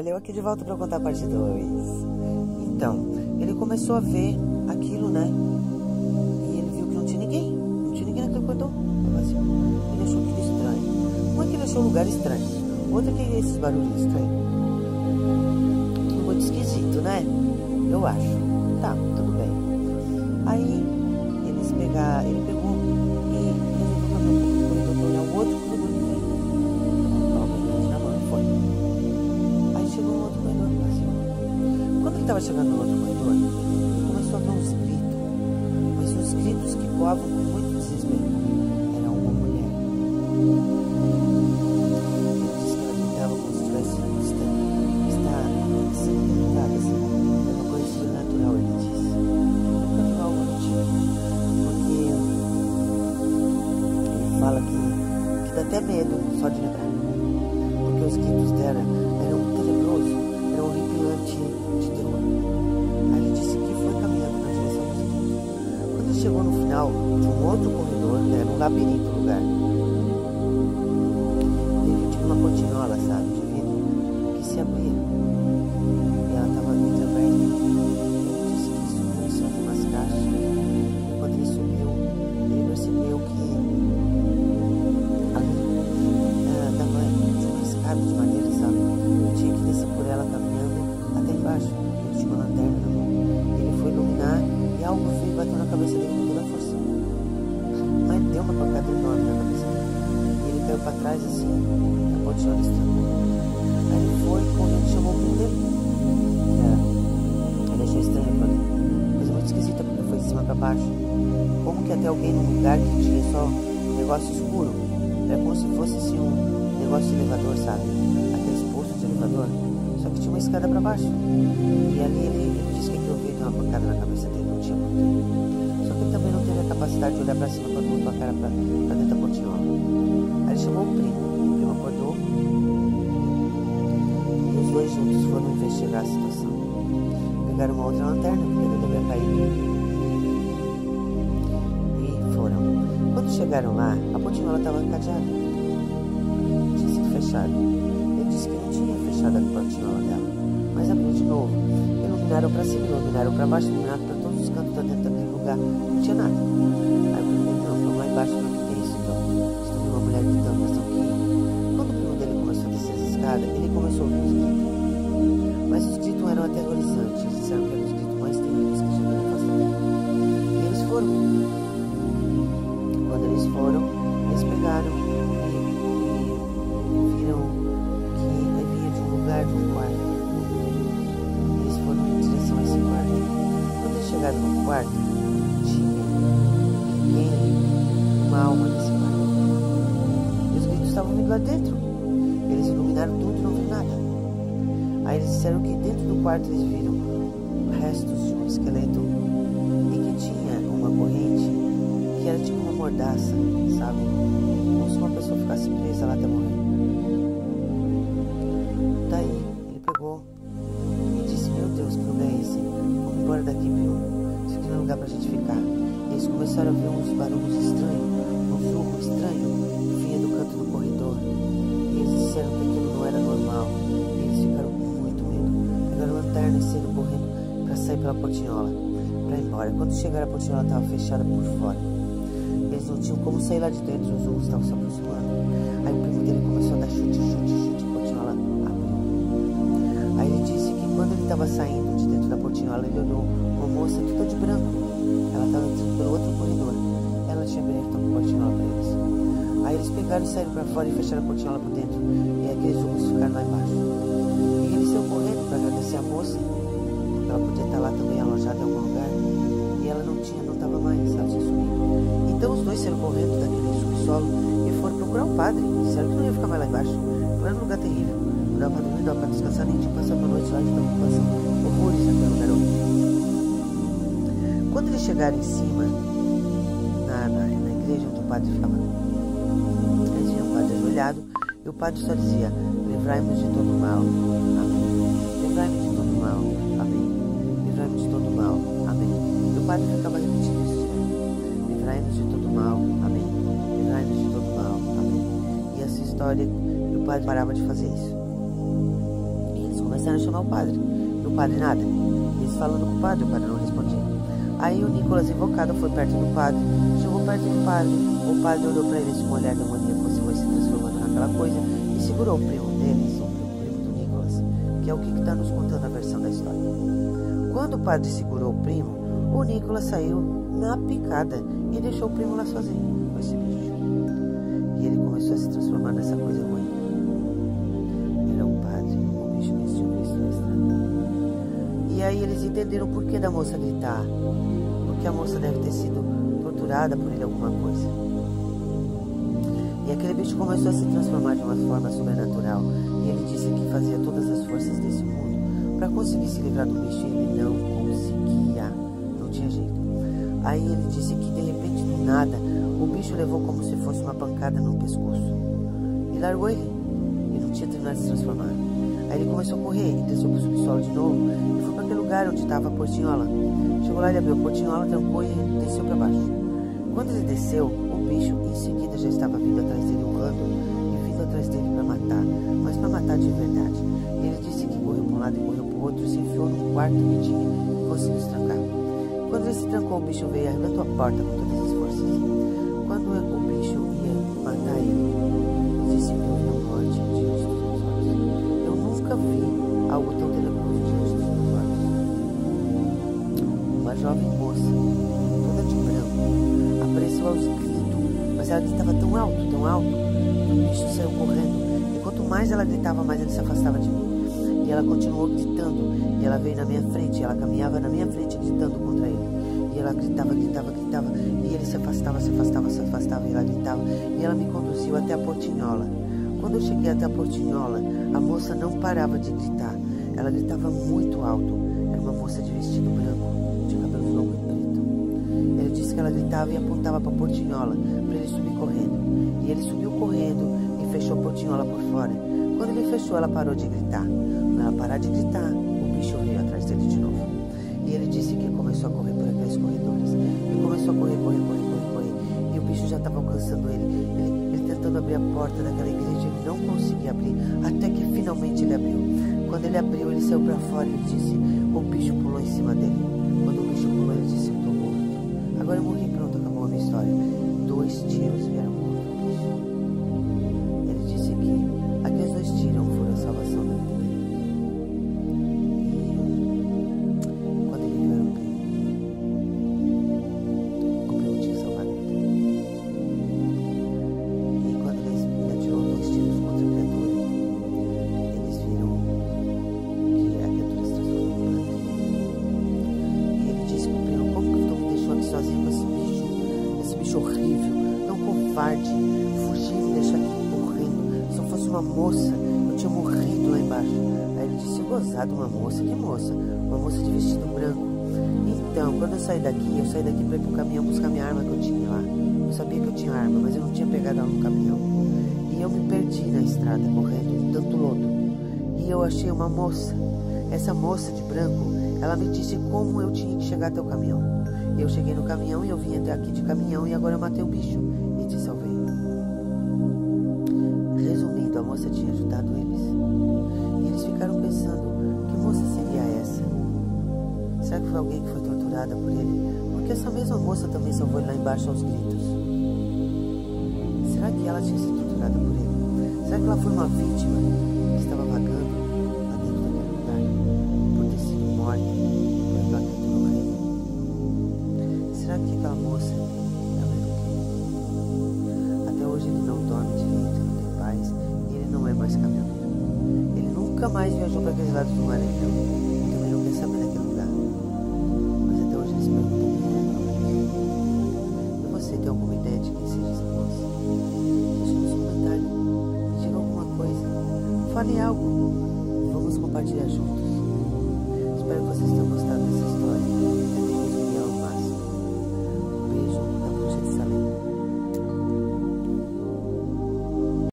Olha, eu aqui de volta para contar a parte 2. Então, ele começou a ver aquilo, né? E ele viu que não tinha ninguém. Não tinha ninguém naquele corredor. Ele achou aquilo estranho. Uma é que ele achou um lugar estranho. Outra que esses barulhos estranhos. Muito esquisito, né? Eu acho. Tá, tudo bem. Aí, ele pegou e resolveu fazer um corredor, olhar o outro corredor que veio. Na mão e foi. Aí chegou um outro corredor vazio. Quando ele estava chegando no outro corredor, ele começou a ver uns gritos. Mas uns gritos que coavam com muito desespero. Era uma mulher. Ele disse que ela gritava como se estivesse sendo gritada, assim. É uma coisa sobrenatural, ele disse. Nunca viu algo do tipo. Porque ele fala que dá até medo só de lembrar. Porque os gritos dela eram tenebrosos, eram horripilantes de terror. Aí ele disse que foi caminhando na direção dos gritos. Quando ele chegou no final de um outro corredor, era um labirinto o lugar. Ele viu tipo uma portinhola, sabe, de vidro, que se abria. E ela estava entreaberta. Ele disse que ele subiu em cima de umas caixas. E quando ele subiu, ele percebeu que ali tinha uma escada de madeira, sabe? Tinha que descer por ela caminhando até embaixo. Ele tinha uma lanterna na mão. Ele foi iluminar e algo veio e bateu na cabeça dele com toda a força. Mas deu uma pancada enorme na cabeça dele. E ele caiu para trás assim, a portinhola estrangulou. Aí ele foi correndo e chamou o primo dele. Ele achou estranho aquilo. Coisa muito esquisita, porque foi de cima para baixo. Como que até alguém num lugar que tinha só um negócio escuro? Era como se fosse assim um negócio de elevador, sabe? Aqueles postos de elevador. Só que tinha uma escada para baixo. E ali ele disse que aquilo veio de uma pancada na cabeça dele, não tinha porquê. Só que ele também não teve a capacidade de olhar para cima quando botou a cara para dentro da portinhola. Aí ele chamou o primo acordou. E os dois juntos foram investigar a situação. Pegaram uma outra lanterna, porque ele devia cair. E foram. Quando chegaram lá, a portinhola estava cadeada. Tinha sido fechada. Ele disse que não tinha fechado a portinhola dela, mas abriu de novo. Iluminaram para cima, iluminaram para baixo, iluminaram para todos os cantos dentro daquele lugar. Não tinha nada. Aí o primo dele, não, vamos lá embaixo para que tem isso então. Estou vendo uma mulher gritando, mas não que. Quando o primo dele começou a descer as escadas, ele começou a ouvir os gritos. Mas os gritos eram aterrorizantes. Eles disseram que eram os gritos mais terríveis que já viram na face da terra. E eles foram. Quando eles foram, eles pegaram e viram que havia de um lugar, de um quarto. Eles foram em direção a esse quarto. Quando eles chegaram no quarto, tinha uma alma nesse quarto. E os gritos estavam vindo lá dentro. Eles iluminaram tudo e não viram nada. Aí eles disseram que dentro do quarto eles viram restos de um esqueleto e que tinha uma corrente que era tipo uma mordaça, sabe? Como se uma pessoa ficasse presa lá até morrer. Daí ele pegou e disse, meu Deus, que lugar é esse? Vamos embora daqui, meu. Isso aqui não é lugar pra gente ficar. E eles começaram a ver uns barulhos estranhos, um zurro estranho que vinha do canto do corredor. E eles disseram que aquilo não era normal. E eles ficaram com muito medo. Pegaram a lanterna e saíram correndo pra sair pela portinhola, pra ir embora. Quando chegaram, a portinhola estava fechada por fora. Eles não tinham como sair lá de dentro, os urros estavam se aproximando. Aí o primo dele começou a dar chute, a portinhola abriu. Aí ele disse que quando ele estava saindo de dentro da portinhola, ele olhou uma moça toda de branco. Ela estava entrando pelo outro corredor. Ela tinha aberto a portinhola para eles. Aí eles pegaram e saíram para fora e fecharam a portinhola por dentro. E aqueles urros ficaram lá embaixo. E ele saiu correndo para agradecer a moça. Ela podia estar lá também alojada em algum lugar. E ela não estava mais, ela tinha sumido. Então os dois saíram correndo daquele subsolo e foram procurar o padre. Disseram que não ia ficar mais lá embaixo. Era um lugar terrível. Não dava para dormir, não dava para descansar, nem tinha passado uma noite lá, então passando horrores naquele lugar horrível. Quando eles chegaram em cima, na igreja onde o padre ficava, eles viam o padre ajoelhado e o padre só dizia, livrai-nos de todo mal, amém. Livrai-nos de todo mal, amém. Livrai-nos de todo mal, amém. E o padre ficava repetindo isso, livrai-nos de todo mal, amém. Livrai-nos de todo mal, amém. E essa história, e o padre parava de fazer isso. E eles começaram começaram a chamar o padre. E o padre nada. Eles falando com o padre não respondia. Aí o Nicolas, invocado, foi perto do padre. Chegou perto do padre. O padre olhou para eles com um olhar demoníaco, como se fosse se transformando naquela coisa, e segurou o primo deles, o primo do Nicolas, que é o que está nos contando a versão da história. Quando o padre segurou o primo, o Nicolas saiu na picada e deixou o primo lá sozinho com esse bicho. E ele começou a se transformar nessa coisa ruim. Era um padre, o bicho que eles tinham visto na estrada. E aí eles entenderam o porquê da moça gritar. Porque a moça deve ter sido torturada por ele alguma coisa. E aquele bicho começou a se transformar de uma forma sobrenatural. E ele disse que fazia todas as forças desse mundo para conseguir se livrar do bicho. E ele não conseguia. Não tinha jeito. Aí ele disse que de repente, do nada, o bicho levou como se fosse uma pancada no pescoço. E largou ele. E não tinha terminado de se transformar. Aí ele começou a correr e desceu para o subsolo de novo. E foi para aquele lugar onde estava a portinhola. Chegou lá, ele abriu a portinhola, trancou e desceu para baixo. Quando ele desceu, o bicho em seguida já estava vindo atrás dele, urrando e vindo atrás dele para matar. Mas para matar de verdade. E ele disse que correu para um lado e correu para o outro e se enfiou num quarto que tinha e conseguiu se trancar. Quando ele se trancou, o bicho veio e arrebentou a porta com todas as forças. Quando o bicho ia matar ele, ele disse que eu vi a morte diante dos meus olhos. Eu nunca vi algo tão tenebroso diante dos meus olhos. Uma jovem moça, toda de branco, apareceu aos gritos, mas ela gritava tão alto, que o bicho saiu correndo. E quanto mais ela gritava, mais ele se afastava de mim. E ela continuou gritando, e ela veio na minha frente, ela caminhava na minha frente gritando contra ele. E ela gritava, e ele se afastava, e ela gritava. E ela me conduziu até a portinhola. Quando eu cheguei até a portinhola, a moça não parava de gritar. Ela gritava muito alto. Era uma moça de vestido branco, de cabelo longo e preto. Ele disse que ela gritava e apontava para a portinhola, para ele subir correndo. E ele subiu correndo e fechou a portinhola por fora. Quando ele fechou, ela parou de gritar. Quando ela parar de gritar, o bicho veio atrás dele de novo. E ele disse que começou a correr por aqueles corredores. Ele começou a correr. E o bicho já estava alcançando ele tentando abrir a porta daquela igreja, ele não conseguia abrir, até que finalmente ele abriu. Quando ele abriu, ele saiu para fora e ele disse, o bicho pulou em cima dele. Quando o bicho pulou, ele disse, eu estou morto. Agora eu morri, pronto, acabou a minha história. 2 tiros vieram contra o bicho. Ele disse que aqueles 2 tiros foram a salvação da vida dele. E quando ele viu, era o primo. O primo tinha salvado a vida dele. E quando ele atirou 2 tiros contra a criatura, eles viram que a criatura se transformou em padre. E ele disse pro primo, como que tu me deixou aqui sozinho com esse bicho horrível, tão covarde, fugir e me deixar aqui morrendo. Se eu fosse uma moça, eu tinha morrido lá embaixo. Aí ele disse, gozado, uma moça? Que moça? Uma moça de vestido branco. Então, quando eu saí daqui para ir pro caminhão buscar minha arma que eu tinha lá. Eu sabia que eu tinha arma, mas eu não tinha pegado ela no caminhão. E eu me perdi na estrada, correndo de tanto lodo. E eu achei uma moça. Essa moça de branco, ela me disse como eu tinha que chegar até o caminhão. Eu cheguei no caminhão e eu vim até aqui de caminhão e agora eu matei o bicho e te salvei. Resumindo, a moça tinha ajudado eles. E eles ficaram pensando, que moça seria essa? Será que foi alguém que foi torturada por ele? Porque essa mesma moça também salvou ele lá embaixo aos gritos. Será que ela tinha sido torturada por ele? Será que ela foi uma vítima que estava vagando lá dentro daquele lugar por ter sido morta por aquela criatura horrível? Será que aquela moça, ela era o quê? Até hoje ele não dorme direito, não tem paz, e ele não é mais caminhoneiro. Ele nunca mais viajou para aqueles lados do Maranhão, e também não quer saber daquele lugar. Mas até hoje ele se pergunta quem é realmente. E você tem alguma ideia de quem seja essa moça? Deixe nos comentários, me diga alguma coisa, fale algo, e vamos compartilhar juntos. Espero que vocês tenham gostado.